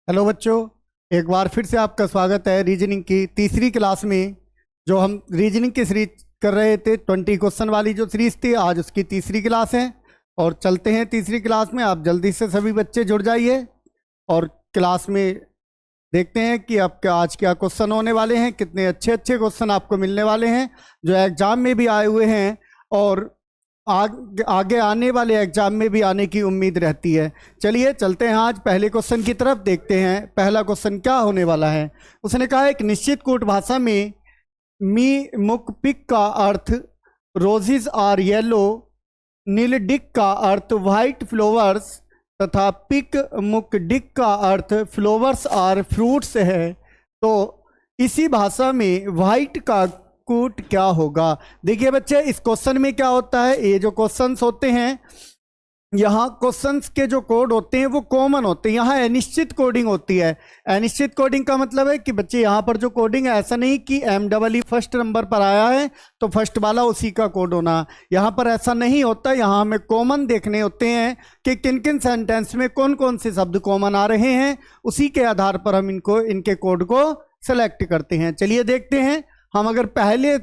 Hello बच्चों, एक बार फिर से आपका स्वागत है रीजनिंग की तीसरी क्लास में। जो हम रीजनिंग की सीरीज कर रहे थे 20 क्वेश्चन वाली जो सीरीज थी, आज उसकी तीसरी क्लास है और चलते हैं तीसरी क्लास में। आप जल्दी से सभी बच्चे जुड़ जाइए और क्लास में देखते हैं कि आपका आज क्या क्वेश्चन होने वाले हैं। कितने अच्छे अच्छे क्वेश्चन आपको मिलने वाले हैं जो एग्जाम में भी आए हुए हैं और आगे आने वाले एग्जाम में भी आने की उम्मीद रहती है। चलिए चलते हैं आज पहले क्वेश्चन की तरफ, देखते हैं पहला क्वेश्चन क्या होने वाला है। उसने कहा एक निश्चित कूट भाषा में मी मुक पिक का अर्थ रोजेज आर येलो, नील डिक का अर्थ वाइट फ्लावर्स तथा पिक मुक डिक का अर्थ फ्लावर्स आर फ्रूट्स है। तो इसी भाषा में वाइट का कूट क्या होगा। देखिए बच्चे, इस क्वेश्चन में क्या होता है, ये जो क्वेश्चंस होते हैं यहाँ क्वेश्चंस के जो कोड होते हैं वो कॉमन होते हैं। यहाँ अनिश्चित कोडिंग होती है। अनिश्चित कोडिंग का मतलब है कि बच्चे यहाँ पर जो कोडिंग है, ऐसा नहीं कि MEE फर्स्ट नंबर पर आया है तो फर्स्ट वाला उसी का कोड होना, यहाँ पर ऐसा नहीं होता। यहाँ हमें कॉमन देखने होते हैं कि किन किन सेंटेंस में कौन कौन से शब्द कॉमन आ रहे हैं, उसी के आधार पर हम इनके कोड को सेलेक्ट करते हैं। चलिए देखते हैं। हम अगर पहले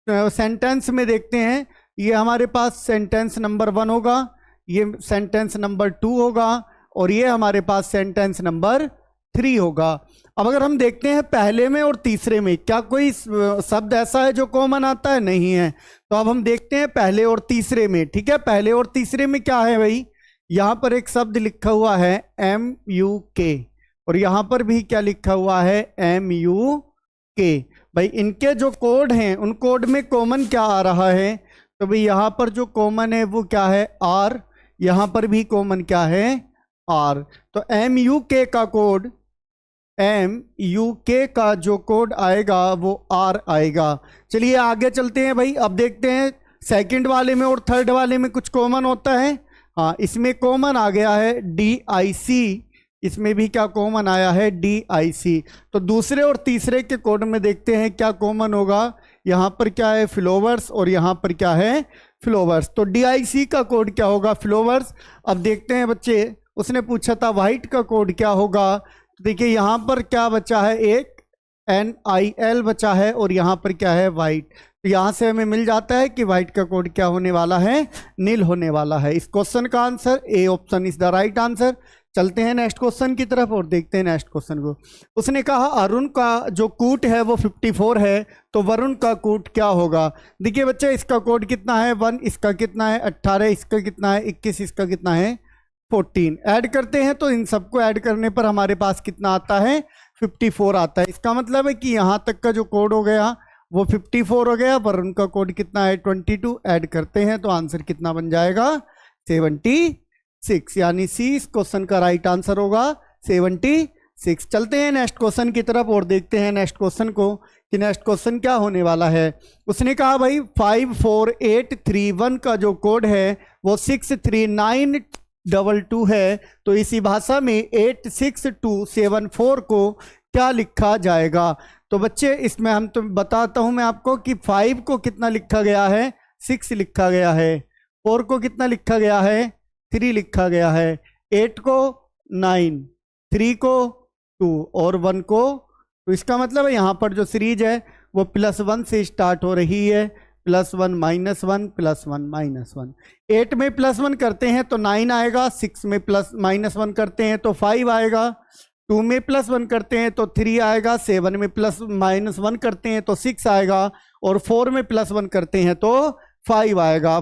सेंटेंस में देखते हैं, ये हमारे पास सेंटेंस नंबर 1 होगा, ये सेंटेंस नंबर 2 होगा और ये हमारे पास सेंटेंस नंबर 3 होगा। अब अगर हम देखते हैं पहले में और तीसरे में क्या कोई शब्द ऐसा है जो कॉमन आता है, नहीं है। तो अब हम देखते हैं पहले और तीसरे में। ठीक है, पहले और तीसरे में क्या है भाई, यहाँ पर एक शब्द लिखा हुआ है MUK और यहाँ पर भी क्या लिखा हुआ है MUK। भाई इनके जो कोड हैं उन कोड में कॉमन क्या आ रहा है, तो भाई यहाँ पर जो कॉमन है वो क्या है R, यहाँ पर भी कॉमन क्या है R। तो MUK का कोड, MUK का जो कोड आएगा वो R आएगा। चलिए आगे चलते हैं भाई। अब देखते हैं सेकंड वाले में और थर्ड वाले में कुछ कॉमन होता है। हाँ, इसमें कॉमन आ गया है DIC, इसमें भी क्या कॉमन आया है DIC। तो दूसरे और तीसरे के कोड में देखते हैं क्या कॉमन होगा। यहाँ पर क्या है फ्लावर्स और यहाँ पर क्या है फ्लावर्स। तो DIC का कोड क्या होगा फ्लावर्स। अब देखते हैं बच्चे, उसने पूछा था वाइट का कोड क्या होगा। तो देखिए यहाँ पर क्या बचा है, एक NIL बचा है और यहाँ पर क्या है वाइट। तो यहाँ से हमें मिल जाता है कि वाइट का कोड क्या होने वाला है, नील होने वाला है। इस क्वेश्चन का answer A option is the right answer. चलते हैं नेक्स्ट क्वेश्चन की तरफ और देखते हैं नेक्स्ट क्वेश्चन को। उसने कहा अरुण का जो कूट है वो 54 है, तो वरुण का कूट क्या होगा। देखिए बच्चे, इसका कोड कितना है 1, इसका कितना है 18, इसका कितना है 21, इसका कितना है 14। ऐड करते हैं तो इन सबको ऐड करने पर हमारे पास कितना आता है 54 आता है। इसका मतलब है कि यहाँ तक का जो कोड हो गया वो 54 हो गया। वरुण का कोड कितना है 22। ऐड करते हैं तो आंसर कितना बन जाएगा 76, यानी C इस क्वेश्चन का राइट आंसर होगा 76। चलते हैं नेक्स्ट क्वेश्चन की तरफ और देखते हैं नेक्स्ट क्वेश्चन को कि नेक्स्ट क्वेश्चन क्या होने वाला है। उसने कहा भाई 54831 का जो कोड है वो 63922 है, तो इसी भाषा में 86274 को क्या लिखा जाएगा। तो बच्चे इसमें हम तो बताता हूं मैं आपको कि 5 को कितना लिखा गया है 6 लिखा गया है, 4 को कितना लिखा गया है 3 लिखा गया है, 8 को 9, 3 को 2 और 1 को। तो इसका मतलब है यहाँ पर जो सीरीज है वो +1 से स्टार्ट हो रही है, +1 -1 +1 -1। 8 में +1 करते हैं तो 9 आएगा, 6 में -1 करते हैं तो 5 आएगा, 2 में +1 करते हैं तो 3 आएगा, 7 में +1 करते हैं तो 6 आएगा और 4 में +1 करते हैं तो 5 आएगा।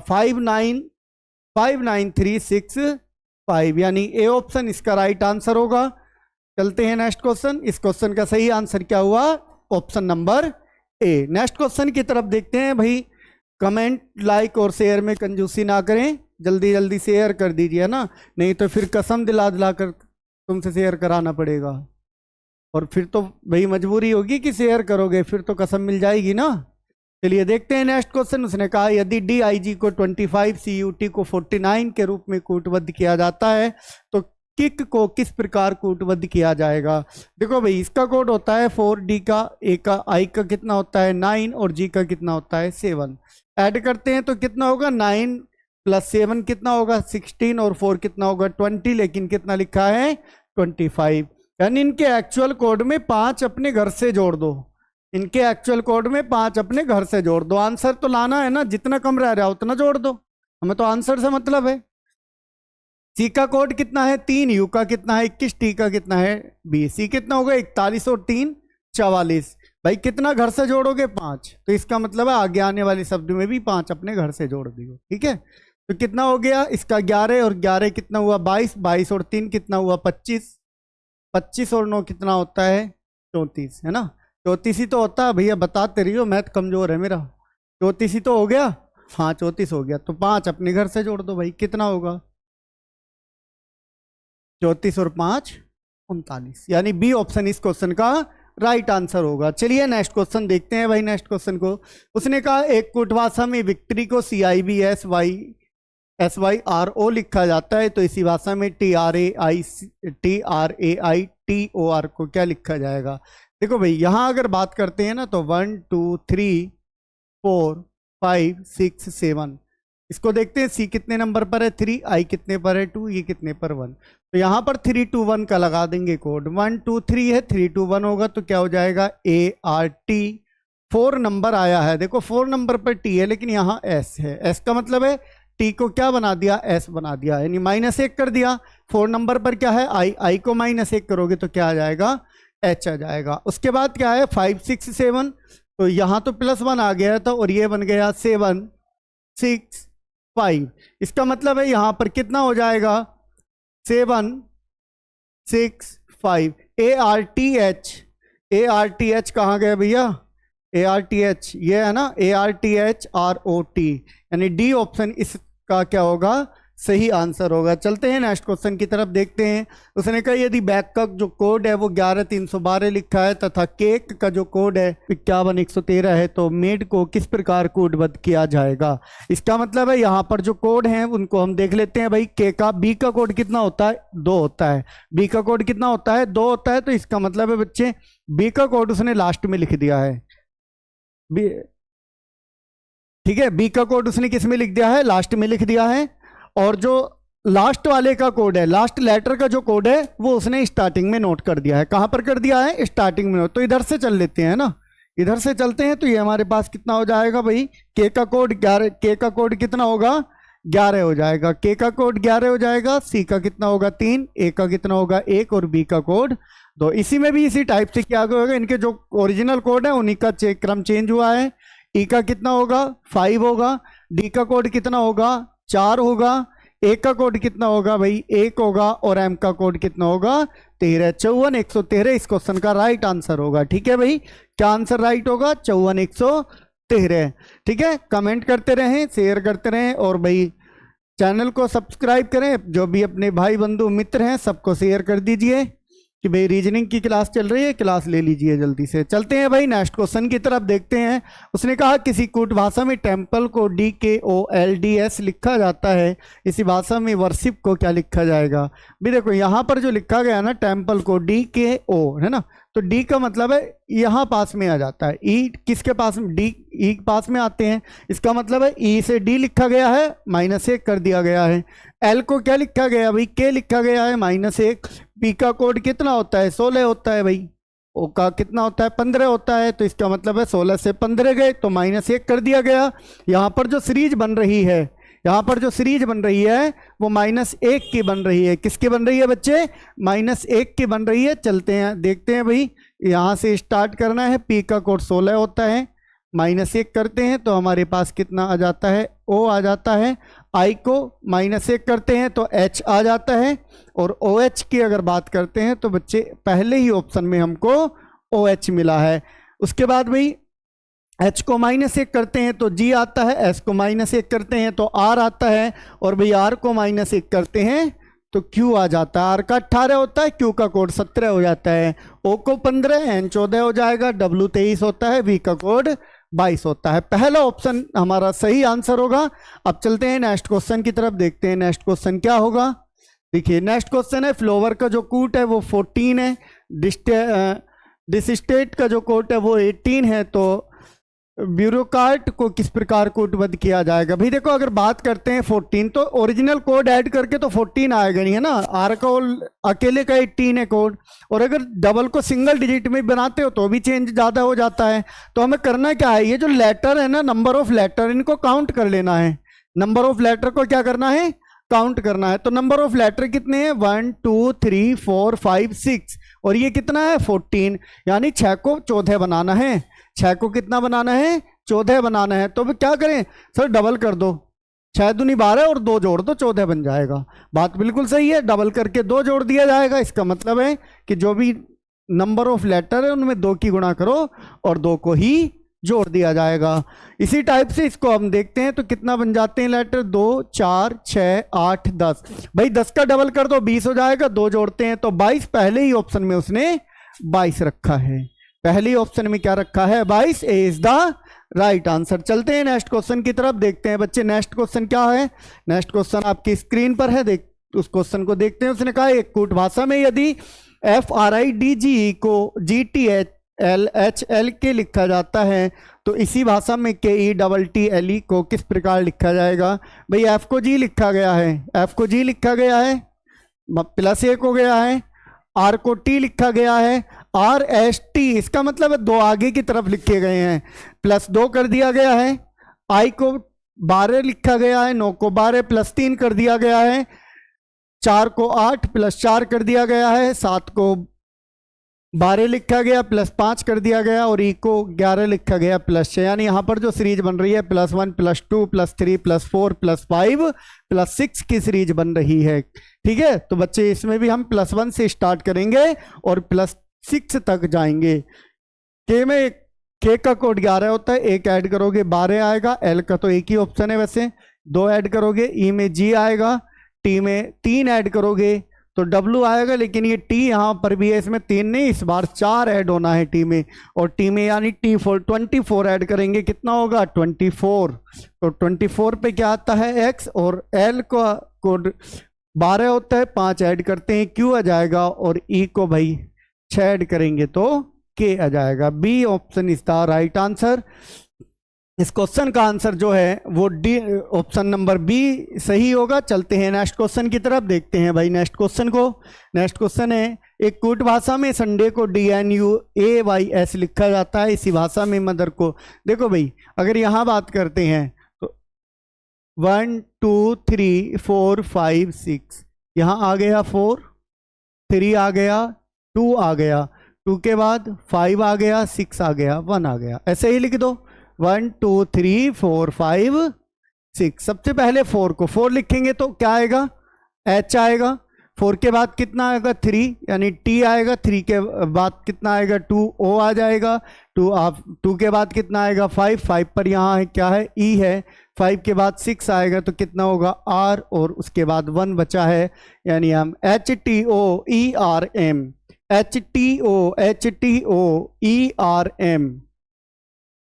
59365, यानी A ऑप्शन इसका राइट आंसर होगा। चलते हैं नेक्स्ट क्वेश्चन। इस क्वेश्चन का सही आंसर क्या हुआ, option number A। Next question की तरफ देखते हैं भाई। कमेंट, लाइक और शेयर में कंजूसी ना करें, जल्दी जल्दी शेयर कर दीजिए ना, नहीं तो फिर कसम दिला दिला कर तुमसे शेयर कराना पड़ेगा और फिर तो भाई मजबूरी होगी कि शेयर करोगे, फिर तो कसम मिल जाएगी ना। चलिए देखते हैं नेक्स्ट क्वेश्चन। उसने कहा यदि DIG को 25, CUT को 49 के रूप में कूटबद्ध किया जाता है तो किक को किस प्रकार कूटबद्ध किया जाएगा। देखो भाई, इसका कोड होता है 4D का, A का, I का कितना होता है 9 और G का कितना होता है 7। ऐड करते हैं तो कितना होगा 9 + 7 कितना होगा 16 और 4 कितना होगा 20, लेकिन कितना लिखा है 25। यानी इनके एक्चुअल कोड में 5 अपने घर से जोड़ दो, इनके एक्चुअल कोड में 5 अपने घर से जोड़ दो। आंसर तो लाना है ना, जितना कम रह रहा है उतना जोड़ दो, हमें तो आंसर से मतलब है। सी का कोड कितना है 3, यू का कितना है 21, टी का कितना है 20। सी कितना होगा 41 और 3 44। भाई कितना घर से जोड़ोगे 5, तो इसका मतलब है आगे आने वाले शब्द में भी 5 अपने घर से जोड़ दियो। ठीक है, तो कितना हो गया इसका 11, और 11 कितना हुआ 22, 22 और 3 कितना हुआ 25, 25 और 9 कितना होता है 34, है ना। 34 ही तो होता है भैया, बताते रहियो, मैथ कमजोर है मेरा। 34 ही तो हो गया, हाँ 34 हो गया, तो 5 अपने घर से जोड़ दो भाई, कितना होगा 34 और 5 39, यानी बी ऑप्शन इस क्वेश्चन का राइट आंसर होगा। चलिए नेक्स्ट क्वेश्चन देखते हैं भाई। नेक्स्ट क्वेश्चन को उसने कहा एक कूट भाषा में विक्ट्री को CIBSYRO लिखा जाता है, तो इसी भाषा में TRAITOR को क्या लिखा जाएगा। देखो भाई यहां अगर बात करते हैं ना, तो 1 2 3 4 5 6 7, इसको देखते हैं सी कितने नंबर पर है 3, आई कितने पर है 2, ये कितने पर 1। तो यहाँ पर 3 2 1 का लगा देंगे कोड। 1 2 3 है, 3 2 1 होगा तो क्या हो जाएगा ART। 4 नंबर आया है, देखो 4 नंबर पर टी है लेकिन यहाँ एस है, एस का मतलब है टी को क्या बना दिया एस बना दिया, यानी -1 कर दिया। 4 नंबर पर क्या है आई, आई को -1 करोगे तो क्या आ जाएगा एच आ जाएगा। उसके बाद क्या है 5 6 7, तो यहाँ तो +1 आ गया था और ये बन गया 7 6 5। इसका मतलब है यहां पर कितना हो जाएगा 7 6 5। ARTH कहाँ गया भैया, ARTH ये है ना, ARTHROT, यानी डी ऑप्शन इसका क्या होगा सही आंसर होगा। चलते हैं नेक्स्ट क्वेश्चन की तरफ, देखते हैं। उसने कहा यदि बैग का जो कोड है वो 11312 लिखा है तथा केक का जो कोड है 51113 है, तो मेड को किस प्रकार कोडबद्ध किया जाएगा। इसका मतलब है यहाँ पर जो कोड हैं उनको हम देख लेते हैं भाई। के का बी का कोड कितना होता है 2 होता है, बी का कोड कितना होता है 2 होता है, तो इसका मतलब है बच्चे बी का कोड उसने लास्ट में लिख दिया है। बी ठीक है, बी का कोड उसने किस में लिख दिया है लास्ट में लिख दिया है, और जो लास्ट वाले का कोड है लास्ट लेटर का जो कोड है वो उसने स्टार्टिंग में नोट कर दिया है। कहां पर कर दिया है स्टार्टिंग में। तो इधर से चल लेते हैं ना, इधर से चलते हैं, तो ये हमारे पास कितना हो जाएगा भाई के का कोड 11, के का कोड कितना होगा 11 हो जाएगा, के का कोड 11 हो जाएगा। सी का कितना होगा 3, ए का कितना होगा 1 और बी का कोड 2। इसी में भी इसी टाइप से क्या होगा, इनके जो ओरिजिनल कोड है उन्हीं का क्रम चेंज हुआ है। ई का कितना होगा 5 होगा, डी का कोड कितना होगा 4 होगा, ए का कोड कितना होगा भाई 1 होगा, और एम का कोड कितना होगा 13। 54 113 इस क्वेश्चन का राइट आंसर होगा। ठीक है भाई, क्या आंसर राइट होगा 54 113। ठीक है, कमेंट करते रहें, शेयर करते रहें, और भाई चैनल को सब्सक्राइब करें। जो भी अपने भाई बंधु मित्र हैं सबको शेयर कर दीजिए कि भाई रीजनिंग की क्लास चल रही है, क्लास ले लीजिए जल्दी से। चलते हैं भाई नेक्स्ट क्वेश्चन की तरफ, देखते हैं। उसने कहा किसी कूट भाषा में टेम्पल को DKOLDS लिखा जाता है, इसी भाषा में वर्शिप को क्या लिखा जाएगा। भी देखो यहाँ पर जो लिखा गया ना टेम्पल को DKO है ना, तो डी का मतलब है यहाँ पास में आ जाता है, ई किसके पास में डी ई पास में आते हैं, इसका मतलब है ई से डी लिखा गया है -1 कर दिया गया है। एल को क्या लिखा गया भाई के लिखा गया है -1। पी का कोड कितना होता है 16 होता है भाई, ओ का कितना होता है 15 होता है, तो इसका मतलब है 16 से 15 गए तो -1 कर दिया गया। यहाँ पर जो सीरीज बन रही है, यहाँ पर जो सीरीज बन रही है वो -1 की बन रही है। किसकी बन रही है बच्चे -1 की बन रही है। चलते हैं देखते हैं भाई, यहाँ से स्टार्ट करना है। पी का कोड 16 होता है, -1 करते हैं तो हमारे पास कितना आ जाता है ओ आ जाता है। आई को -1 करते हैं तो एच आ जाता है, और ओ एच की अगर बात करते हैं तो बच्चे पहले ही ऑप्शन में हमको ओ एच मिला है। उसके बाद भाई एच को -1 करते हैं तो जी आता है, एस को -1 करते हैं तो आर आता है, और भाई आर को -1 करते हैं तो क्यू आ जाता है। आर का 18 होता है, क्यू का कोड 17 हो जाता है, ओ को 15, एन 14 हो जाएगा, डब्ल्यू 23 होता है, वी का कोड 22 होता है। पहला ऑप्शन हमारा सही आंसर होगा। अब चलते हैं नेक्स्ट क्वेश्चन की तरफ, देखते हैं नेक्स्ट क्वेश्चन क्या होगा। देखिए नेक्स्ट क्वेश्चन है फ्लोवर का जो कूट है वो 14 है, डिस्टेट का जो कोट है वो 18 है, तो ब्यूरोक्रेट को किस प्रकार कोडबद्ध किया जाएगा। भाई देखो, अगर बात करते हैं 14, तो ओरिजिनल कोड ऐड करके तो 14 आएगा नहीं, है ना। आर का अकेले का 18 है कोड, और अगर डबल को सिंगल डिजिट में बनाते हो तो भी चेंज ज़्यादा हो जाता है। तो हमें करना क्या है, ये जो लेटर है ना, नंबर ऑफ लेटर, इनको काउंट कर लेना है। नंबर ऑफ लेटर को क्या करना है, काउंट करना है। तो नंबर ऑफ लेटर कितने हैं, 1 2 3 4 5 6, और ये कितना है 14, यानी 6 को 14 बनाना है। 6 को कितना बनाना है, 14 बनाना है। तो क्या करें सर, डबल कर दो, 6 दूनी 12 और 2 जोड़ दो, 14 बन जाएगा। बात बिल्कुल सही है, डबल करके 2 जोड़ दिया जाएगा। इसका मतलब है कि जो भी नंबर ऑफ लेटर है उनमें 2 की गुणा करो और 2 को ही जोड़ दिया जाएगा। इसी टाइप से इसको हम देखते हैं तो कितना बन जाते हैं लेटर, 2 4 6 8 10। भाई 10 का डबल कर दो, 20 हो जाएगा। 2 जोड़ते हैं तो 22। पहले ही ऑप्शन में उसने 22 रखा है, पहले ही ऑप्शन में क्या रखा है, 22 इज द राइट आंसर। चलते हैं नेक्स्ट क्वेश्चन की तरफ, देखते हैं बच्चे नेक्स्ट क्वेश्चन क्या है। नेक्स्ट क्वेश्चन आपकी स्क्रीन पर है, देख उस क्वेश्चन को देखते हैं। उसने कहा एक कूट भाषा में यदि FRIDGE को GTHLHL के लिखा जाता है तो इसी भाषा में KETTLE को किस प्रकार लिखा जाएगा। भाई F को G लिखा गया है, F को G लिखा गया है, +1 हो गया है। R को T लिखा गया है, RST, इसका मतलब है 2 आगे की तरफ लिखे गए हैं, +2 कर दिया गया है। I को 12 लिखा गया है, 9 को 12 +3 कर दिया गया है। 4 को 8 +4 कर दिया गया है। 7 को 12 लिखा गया, +5 कर दिया गया, और E को 11 लिखा गया, +6। यानी यहाँ पर जो सीरीज बन रही है +1 +2 +3 +4 +5 +6 की सीरीज बन रही है। ठीक है, तो बच्चे इसमें भी हम +1 से स्टार्ट करेंगे और +6 तक जाएंगे। K का कोड 11 होता है, 1 ऐड करोगे 12 आएगा। L का तो एक ही ऑप्शन है वैसे, 2 ऐड करोगे। E में G आएगा, T में 3 ऐड करोगे तो W आएगा, लेकिन ये T यहाँ पर भी है, इसमें 3 नहीं, इस बार 4 ऐड होना है T में। और T में यानी T4 24 ऐड करेंगे, कितना होगा 24। तो 24 पे क्या आता है X, और L का कोड 12 होता है, 5 ऐड करते हैं Q आ जाएगा, और E को भाई 6 ऐड करेंगे तो K आ जाएगा। B option is the right answer. इस क्वेश्चन का आंसर जो है वो डी, ऑप्शन नंबर बी सही होगा। चलते हैं नेक्स्ट क्वेश्चन की तरफ, देखते हैं भाई नेक्स्ट क्वेश्चन को। नेक्स्ट क्वेश्चन है एक कूट भाषा में संडे को DNUAYS लिखा जाता है, इसी भाषा में मदर को। देखो भाई, अगर यहाँ बात करते हैं तो 1 2 3 4 5 6, यहाँ आ गया 4, 3 आ गया, 2 आ गया, 2 के बाद 5 आ गया, 6 आ गया, 1 आ गया। ऐसे ही लिख दो 1 2 3 4 5 6। सबसे पहले 4 को 4 लिखेंगे तो क्या आएगा, H आएगा। 4 के बाद कितना आएगा 3, यानी T आएगा। 3 के बाद कितना आएगा 2, O आ जाएगा। 2 के बाद कितना आएगा 5, 5 पर यहाँ है क्या है E है। 5 के बाद 6 आएगा तो कितना होगा R, और उसके बाद 1 बचा है, यानी हम HTOERM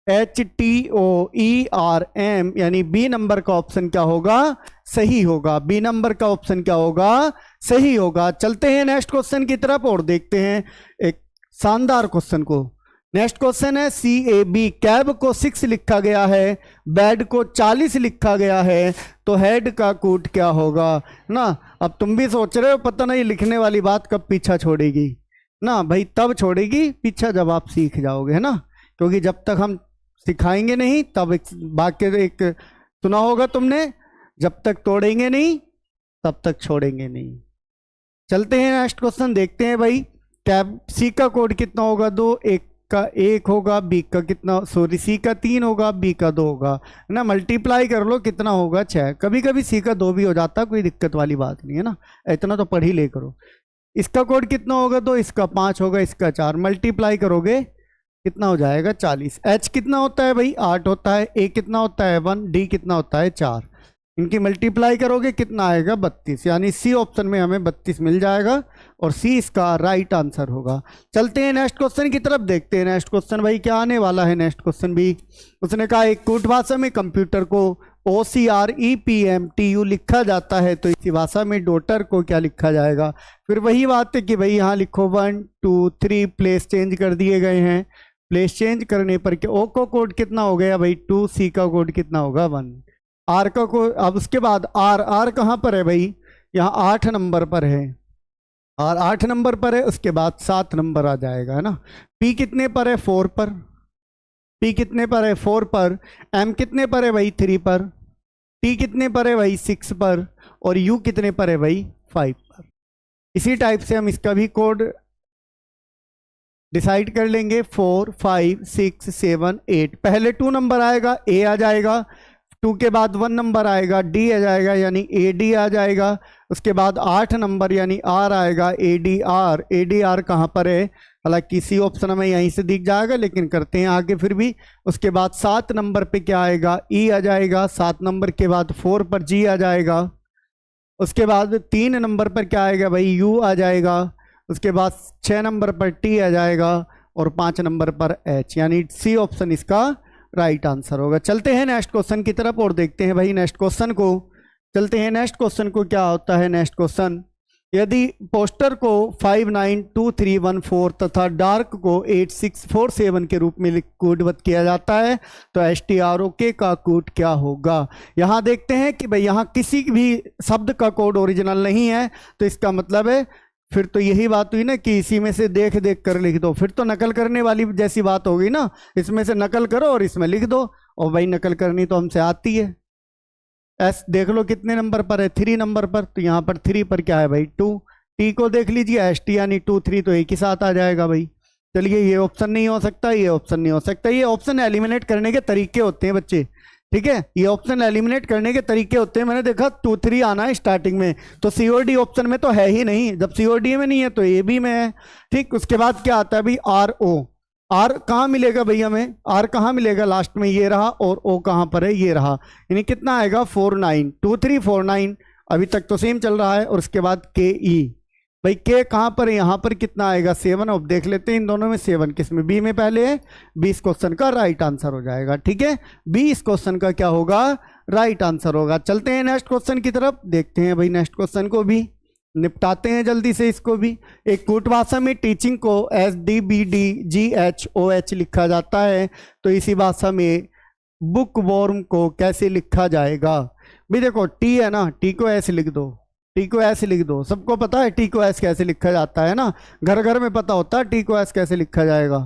HTOERM यानी बी नंबर का ऑप्शन क्या होगा, सही होगा। बी नंबर का ऑप्शन क्या होगा, सही होगा। चलते हैं नेक्स्ट क्वेश्चन की तरफ और देखते हैं एक शानदार क्वेश्चन को। नेक्स्ट क्वेश्चन है CAB, कैब को 6 लिखा गया है, बेड को 40 लिखा गया है, तो हेड का कूट क्या होगा ना। अब तुम भी सोच रहे हो पता नहीं लिखने वाली बात कब पीछा छोड़ेगी ना। भाई तब छोड़ेगी पीछा जब आप सीख जाओगे, है ना, क्योंकि जब तक हम सिखाएंगे नहीं तब एक वाक्य एक सुना होगा तुमने, जब तक तोड़ेंगे नहीं तब तक छोड़ेंगे नहीं। चलते हैं नेक्स्ट क्वेश्चन, देखते हैं भाई कैब सी का कोड कितना होगा, 2, एक का 1 होगा, बी का कितना, सॉरी सी का 3 होगा, बी का 2 होगा, है ना। मल्टीप्लाई कर लो कितना होगा 6। कभी कभी सी का 2 भी हो जाता, कोई दिक्कत वाली बात नहीं है ना, इतना तो पढ़ ही ले करो। इसका कोड कितना होगा 2, इसका 5 होगा, इसका 4, मल्टीप्लाई करोगे कितना हो जाएगा 40। H कितना होता है भाई 8 होता है, A कितना होता है 1, D कितना होता है 4। इनकी मल्टीप्लाई करोगे कितना आएगा 32, यानी सी ऑप्शन में हमें 32 मिल जाएगा और सी इसका राइट आंसर होगा। चलते हैं नेक्स्ट क्वेश्चन की तरफ, देखते हैं नेक्स्ट क्वेश्चन भाई क्या आने वाला है। नेक्स्ट क्वेश्चन भी उसने कहा एक कूट भाषा में कंप्यूटर को OCREPMTU लिखा जाता है, तो इसी भाषा में डॉटर को क्या लिखा जाएगा। फिर वही बात है कि भाई यहाँ लिखो 1 2 3, प्लेस चेंज कर दिए गए हैं, प्लेस चेंज करने पर क्या, ओ का कोड कितना हो गया भाई 2, सी का कोड कितना होगा 1, आर का कोड, अब उसके बाद आर, आर कहाँ पर है भाई, यहाँ 8 नंबर पर है, आर 8 नंबर पर है, उसके बाद 7 नंबर आ जाएगा, है ना। पी कितने पर है 4 पर, पी कितने पर है 4 पर, एम कितने पर है भाई 3 पर, टी कितने पर है भाई 6 पर, और यू कितने पर है भाई 5 पर। इसी टाइप से हम इसका भी कोड डिसाइड कर लेंगे, 4 5 6 7 8, पहले 2 नंबर आएगा, ए आ जाएगा, 2 के बाद 1 नंबर आएगा, डी आ जाएगा यानी ए डी आ जाएगा, उसके बाद 8 नंबर यानी आर आएगा, A D R, A D R कहाँ पर है, हालांकि सी ऑप्शन हमें यहीं से दिख जाएगा लेकिन करते हैं आगे फिर भी। उसके बाद 7 नंबर पे क्या आएगा, ई आ जाएगा, 7 नंबर के बाद 4 पर जी आ जाएगा, उसके बाद 3 नंबर पर क्या आएगा भाई यू आ जाएगा, उसके बाद 6 नंबर पर टी आ जाएगा, और 5 नंबर पर एच, यानी सी ऑप्शन इसका राइट आंसर होगा। चलते हैं नेक्स्ट क्वेश्चन की तरफ और देखते हैं भाई नेक्स्ट क्वेश्चन को। चलते हैं नेक्स्ट क्वेश्चन को, क्या होता है नेक्स्ट क्वेश्चन, यदि पोस्टर को 592314 तथा डार्क को 8647 के रूप में कोडबद्ध किया जाता है तो STROK का कोड क्या होगा। यहाँ देखते हैं कि भाई यहाँ किसी भी शब्द का कोड ओरिजिनल नहीं है, तो इसका मतलब है फिर तो यही बात हुई ना कि इसी में से देख देख कर लिख दो, फिर तो नकल करने वाली जैसी बात होगी ना, इसमें से नकल करो और इसमें लिख दो, और भाई नकल करनी तो हमसे आती है। एस देख लो कितने नंबर पर है 3 नंबर पर, तो यहाँ पर 3 पर क्या है भाई 2, टी को देख लीजिए ST यानी 2 3 तो एक ही साथ आ जाएगा भाई। चलिए ये ऑप्शन नहीं हो सकता, ये ऑप्शन नहीं हो सकता, ये ऑप्शन एलिमिनेट करने के तरीके होते हैं बच्चे, ठीक है, ये ऑप्शन एलिमिनेट करने के तरीके होते हैं। मैंने देखा 2 3 आना है स्टार्टिंग में, तो COD ऑप्शन में तो है ही नहीं, जब COD में नहीं है तो ए बी में है, ठीक। उसके बाद क्या आता है भाई RO, आर कहाँ मिलेगा भैया हमें, आर कहाँ मिलेगा लास्ट में, ये रहा, और ओ कहाँ पर है, ये रहा, यानी कितना आएगा 49 2 3 4 9, अभी तक तो सेम चल रहा है। और उसके बाद KE, भाई के कहाँ पर है, यहाँ पर कितना आएगा 7, अब देख लेते हैं इन दोनों में 7 किसमें, बी में पहले है, बी इस क्वेश्चन का राइट आंसर हो जाएगा, ठीक है, बी इस क्वेश्चन का क्या होगा राइट आंसर होगा। चलते हैं नेक्स्ट क्वेश्चन की तरफ, देखते हैं भाई नेक्स्ट क्वेश्चन को भी निपटाते हैं जल्दी से इसको भी। एक कूट भाषा में टीचिंग को SDBDGHOH लिखा जाता है, तो इसी भाषा में बुक वॉर्म को कैसे लिखा जाएगा। भी देखो टी है ना, टी को ऐसे लिख दो, टी को ऐसे लिख दो, सबको पता है टी को एस कैसे लिखा जाता है ना, घर घर में पता होता है टी को एस कैसे लिखा जाएगा,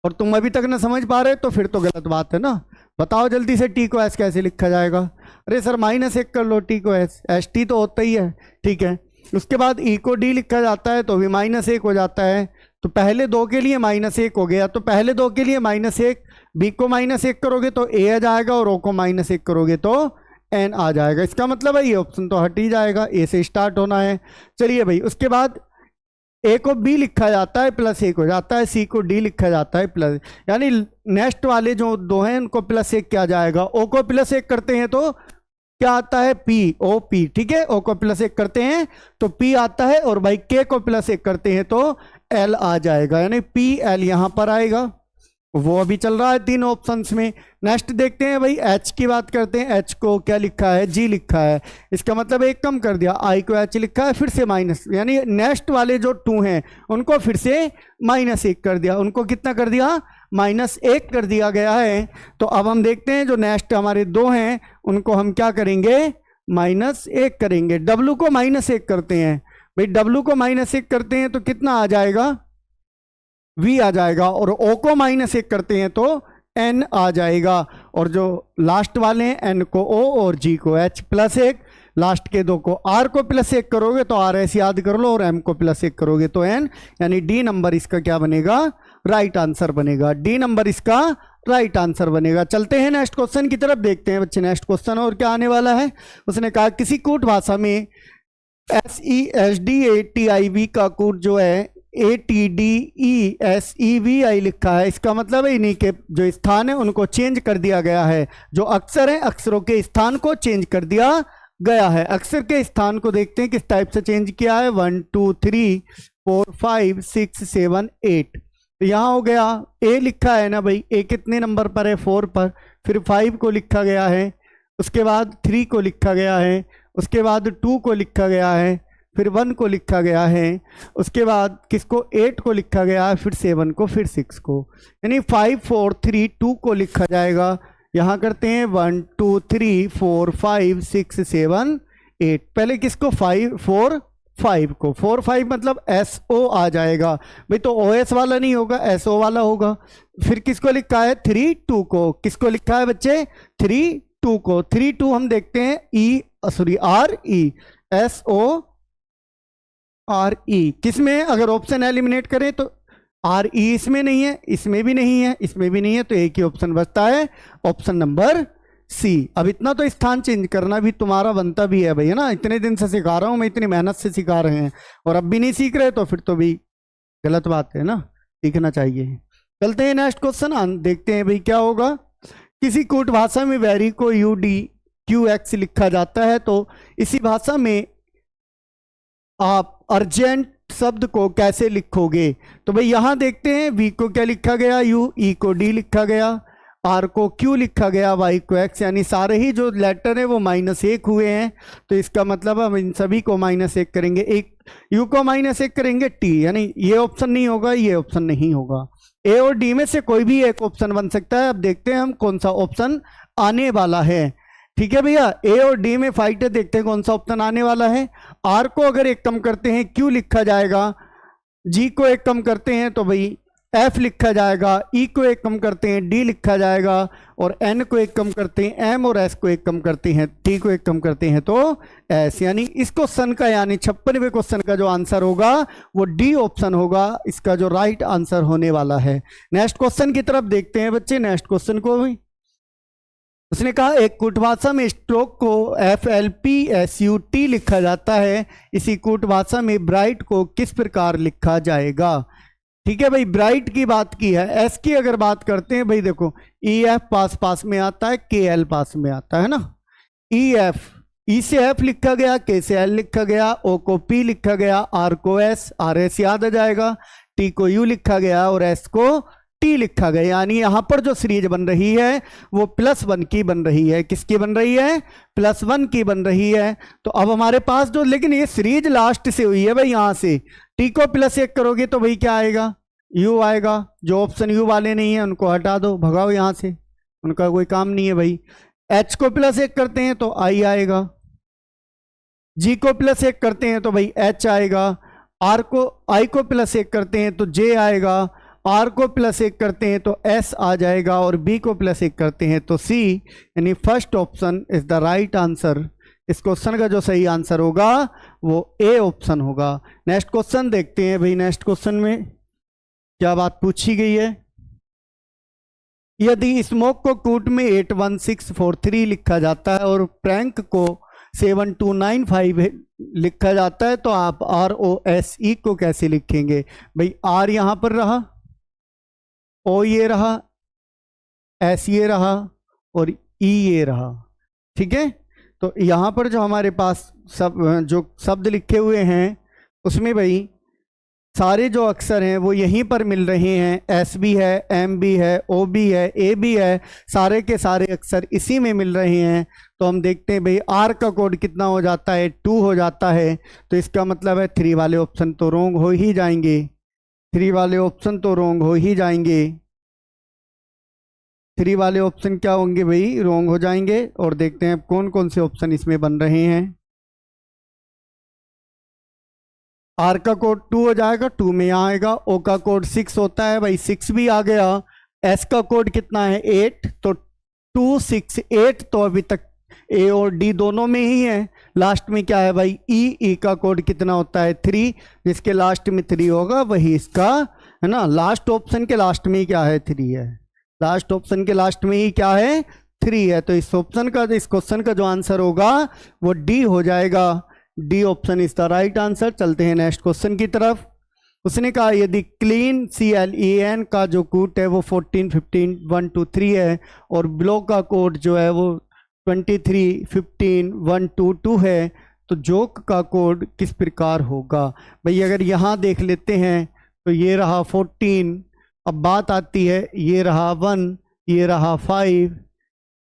और तुम अभी तक ना समझ पा रहे तो फिर तो गलत बात है ना। बताओ जल्दी से टी को एस कैसे लिखा जाएगा। अरे सर -1 कर लो, टी को एस, एस टी तो होता ही है, ठीक है। उसके बाद ई को डी लिखा जाता है तो भी -1 हो जाता है, तो पहले 2 के लिए -1 हो गया, तो पहले 2 के लिए -1, बी को -1 करोगे तो ए आ जाएगा, और ओ को -1 करोगे तो एन आ जाएगा। इसका मतलब है ये ऑप्शन तो हट ही जाएगा, ए से स्टार्ट होना है। चलिए भाई, उसके बाद ए को बी लिखा जाता है +1 हो जाता है, सी को डी लिखा जाता है प्लस, यानी नेक्स्ट वाले जो 2 हैं उनको +1 क्या जाएगा, ओ को +1 करते हैं तो क्या आता है POP, ठीक है, ओ को +1 करते हैं तो P आता है, और भाई के को +1 करते हैं तो L आ जाएगा, यानी PL यहां पर आएगा। वो अभी चल रहा है 3 ऑप्शंस में। नेक्स्ट देखते हैं भाई, H की बात करते हैं, H को क्या लिखा है, G लिखा है, इसका मतलब एक कम कर दिया, I को H लिखा है, फिर से माइनस, यानी नेक्स्ट वाले जो 2 हैं उनको फिर से -1 कर दिया, उनको कितना कर दिया -1 कर दिया गया है। तो अब हम देखते हैं जो नेक्स्ट हमारे 2 हैं उनको हम क्या करेंगे -1 करेंगे। W को -1 करते हैं भाई, W को -1 करते हैं तो कितना आ जाएगा V आ जाएगा, और O को -1 करते हैं तो N आ जाएगा, और जो लास्ट वाले हैं N को O और G को H +1, लास्ट के 2 को R को +1 करोगे तो R ऐसे याद कर लो, और M को +1 करोगे तो N, यानी D नंबर इसका क्या बनेगा राइट आंसर बनेगा, D नंबर इसका राइट आंसर बनेगा। चलते हैं नेक्स्ट क्वेश्चन की तरफ, देखते हैं बच्चे नेक्स्ट क्वेश्चन और क्या आने वाला है। उसने कहा किसी कूट भाषा में SESDATIV का कूट जो है ATDESEVI लिखा है, इसका मतलब है इन्हीं के जो स्थान है उनको चेंज कर दिया गया है, जो अक्षर है अक्षरों के स्थान को चेंज कर दिया गया है। अक्षर के स्थान को देखते हैं किस टाइप से चेंज किया है, 1 2 3 4 5 6 7 8, तो यहाँ हो गया ए लिखा है ना भाई, ए कितने नंबर पर है 4 पर, फिर 5 को लिखा गया है, उसके बाद 3 को लिखा गया है, उसके बाद 2 को लिखा गया है, फिर 1 को लिखा गया है, उसके बाद किसको 8 को लिखा गया है, फिर 7 को, फिर 6 को, यानी 5 4 3 2 को लिखा जाएगा। यहाँ करते हैं 1 2 3 4 5 6 7 8, पहले किसको 5 4 5 को, 4 5 मतलब SO आ जाएगा भाई, तो OS वाला नहीं होगा, SO वाला होगा। फिर किसको लिखा है 3 2 को, किसको लिखा है बच्चे 3 2 को, 3 2 हम देखते हैं RE SO RE किसमें, अगर ऑप्शन एलिमिनेट करें तो RE इसमें नहीं है, इसमें भी नहीं है, इसमें भी नहीं है, तो एक ही ऑप्शन बचता है, ऑप्शन नंबर C। अब इतना तो स्थान चेंज करना भी तुम्हारा बनता भी है भाई, है ना, इतने दिन से सिखा रहा हूं मैं, इतनी मेहनत से सिखा रहे हैं और अब भी नहीं सीख रहे तो फिर तो भी गलत बात है ना, सीखना चाहिए। चलते हैं नेक्स्ट क्वेश्चन, देखते हैं भाई क्या होगा। किसी कूट भाषा में वैरी को UDQX लिखा जाता है, तो इसी भाषा में आप अर्जेंट शब्द को कैसे लिखोगे, तो भाई यहां देखते हैं V को क्या लिखा गया U, E को D लिखा गया, R को Q लिखा गया, Y को X, यानी सारे ही जो लेटर है वो -1 हुए हैं, तो इसका मतलब हम इन सभी को -1 करेंगे, एक U को -1 करेंगे T, यानी ये ऑप्शन नहीं होगा, ये ऑप्शन नहीं होगा, A और D में से कोई भी एक ऑप्शन बन सकता है। अब देखते हैं हम कौन सा ऑप्शन आने वाला है, ठीक है भैया, A और D में फाइट है, देखते हैं कौन सा ऑप्शन आने वाला है। R को अगर एक कम करते हैं Q लिखा जाएगा, G को एक कम करते हैं तो भाई F लिखा जाएगा, E को एक कम करते हैं D लिखा जाएगा, और N को एक कम करते हैं M, और S को एक कम करते हैं T को एक कम करते हैं तो S, यानी इस क्वेश्चन का, यानी 56वें क्वेश्चन का जो आंसर होगा वो D ऑप्शन होगा, इसका जो राइट आंसर होने वाला है। नेक्स्ट क्वेश्चन की तरफ देखते हैं बच्चे, नेक्स्ट क्वेश्चन को भी उसने कहा एक कूट भाषा में स्ट्रोक को FLPSUT लिखा जाता है, इसी कूट भाषा में ब्राइट को किस प्रकार लिखा जाएगा। ठीक है भाई, ब्राइट की बात की है, एस की अगर बात करते हैं भाई देखो EF पास में आता है, KL पास में आता है ना, EF, E से F लिखा गया, K से L लिखा गया, O को P लिखा गया, R को S, RS याद आ जाएगा, T को U लिखा गया और S को T लिखा गया, यानी यहां पर जो सीरीज बन रही है वो +1 की बन रही है, किसकी बन रही है, +1 की बन रही है। तो अब हमारे पास जो, लेकिन ये सीरीज लास्ट से हुई है भाई, यहां से T को +1 करोगे तो भाई क्या आएगा, U आएगा, जो ऑप्शन U वाले नहीं है उनको हटा दो, भगाओ यहां से, उनका कोई काम नहीं है भाई। H को +1 करते हैं तो I आएगा, G को +1 करते हैं तो भाई H आएगा, I को +1 करते हैं तो J आएगा, R को +1 करते हैं तो S आ जाएगा, और B को +1 करते हैं तो C, यानी first option is the right answer. इस क्वेश्चन का जो सही आंसर होगा वो A ऑप्शन होगा। नेक्स्ट क्वेश्चन देखते हैं भाई, नेक्स्ट क्वेश्चन में क्या बात पूछी गई है। यदि स्मोक को कूट में 81643 लिखा जाता है और प्रैंक को 7295 लिखा जाता है, तो आप ROSE को कैसे लिखेंगे भाई। R यहां पर रहा, O ये रहा, S ये रहा और E ये रहा, ठीक है। तो यहां पर जो हमारे पास जो शब्द लिखे हुए हैं उसमें भाई सारे जो अक्षर हैं वो यहीं पर मिल रहे हैं, S भी है, M भी है, O भी है, A भी है, सारे के सारे अक्षर इसी में मिल रहे हैं। तो हम देखते हैं भाई R का कोड कितना हो जाता है, 2 हो जाता है, तो इसका मतलब है 3 वाले ऑप्शन तो रोंग हो ही जाएंगे, 3 वाले ऑप्शन तो रोंग हो ही जाएंगे, 3 वाले ऑप्शन क्या होंगे भाई, रोंग हो जाएंगे। और देखते हैं कौन कौन से ऑप्शन इसमें बन रहे हैं। R का कोड 2 हो जाएगा, 2 में यहाँ आएगा। O का कोड 6 होता है भाई, 6 भी आ गया। S का कोड कितना है 8, तो 2 6 8, तो अभी तक A और D दोनों में ही है। लास्ट में क्या है भाई E का कोड कितना होता है 3, जिसके लास्ट में 3 होगा वही इसका है ना, लास्ट ऑप्शन के लास्ट में ही क्या है 3 है, लास्ट ऑप्शन के लास्ट में ही क्या है 3 है। तो इस ऑप्शन का, इस क्वेश्चन का जो आंसर होगा वो D हो जाएगा, D option is the right answer. चलते हैं नेक्स्ट क्वेश्चन की तरफ। उसने कहा यदि क्लीन CLEN का जो कूट है वो 14 15 1 2 3 है और ब्लो का कोड जो है वो 23 15 1 2 2 है, तो जोक का कोड किस प्रकार होगा भाई। अगर यहाँ देख लेते हैं तो ये रहा 14, अब बात आती है ये रहा 1, ये रहा 5,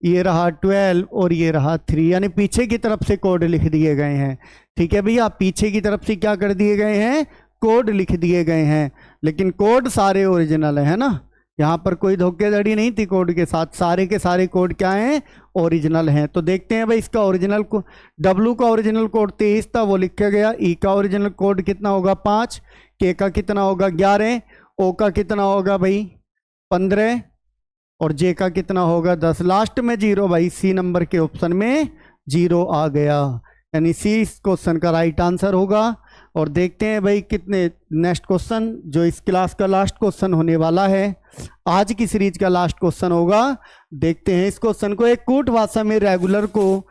ये रहा 12 और ये रहा 3, यानी पीछे की तरफ से कोड लिख दिए गए हैं। ठीक है भैया, पीछे की तरफ से क्या कर दिए गए हैं, कोड लिख दिए गए हैं, लेकिन कोड सारे ओरिजिनल है ना, यहाँ पर कोई धोखेधड़ी नहीं थी कोड के साथ, सारे के सारे कोड क्या हैं, ओरिजिनल हैं। तो देखते हैं भाई इसका ओरिजिनल को, डब्लू का ओरिजिनल कोड 23 था, वो लिखा गया। ई का ओरिजिनल कोड कितना होगा 5, के का कितना होगा 11, ओ का कितना होगा भाई 15 और जे का कितना होगा 10, लास्ट में 0 भाई, सी नंबर के ऑप्शन में 0 आ गया, यानी सी इस क्वेश्चन का राइट आंसर होगा। और देखते हैं भाई कितने, नेक्स्ट क्वेश्चन जो इस क्लास का लास्ट क्वेश्चन होने वाला है, आज की सीरीज का लास्ट क्वेश्चन होगा। देखते हैं इस क्वेश्चन को। एक कूट भाषा में रेगुलर को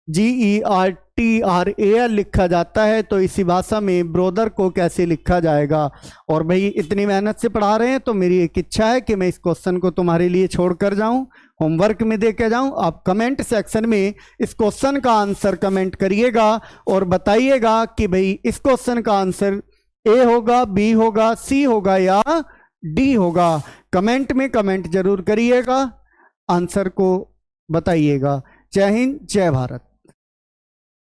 GERTRAL लिखा जाता है, तो इसी भाषा में ब्रोदर को कैसे लिखा जाएगा। और भाई इतनी मेहनत से पढ़ा रहे हैं तो मेरी एक इच्छा है कि मैं इस क्वेश्चन को तुम्हारे लिए छोड़ कर जाऊं, होमवर्क में दे के जाऊं। आप कमेंट सेक्शन में इस क्वेश्चन का आंसर कमेंट करिएगा और बताइएगा कि भाई इस क्वेश्चन का आंसर ए होगा, बी होगा, सी होगा या डी होगा। कमेंट में कमेंट जरूर करिएगा, आंसर को बताइएगा। जय हिंद, जय भारत।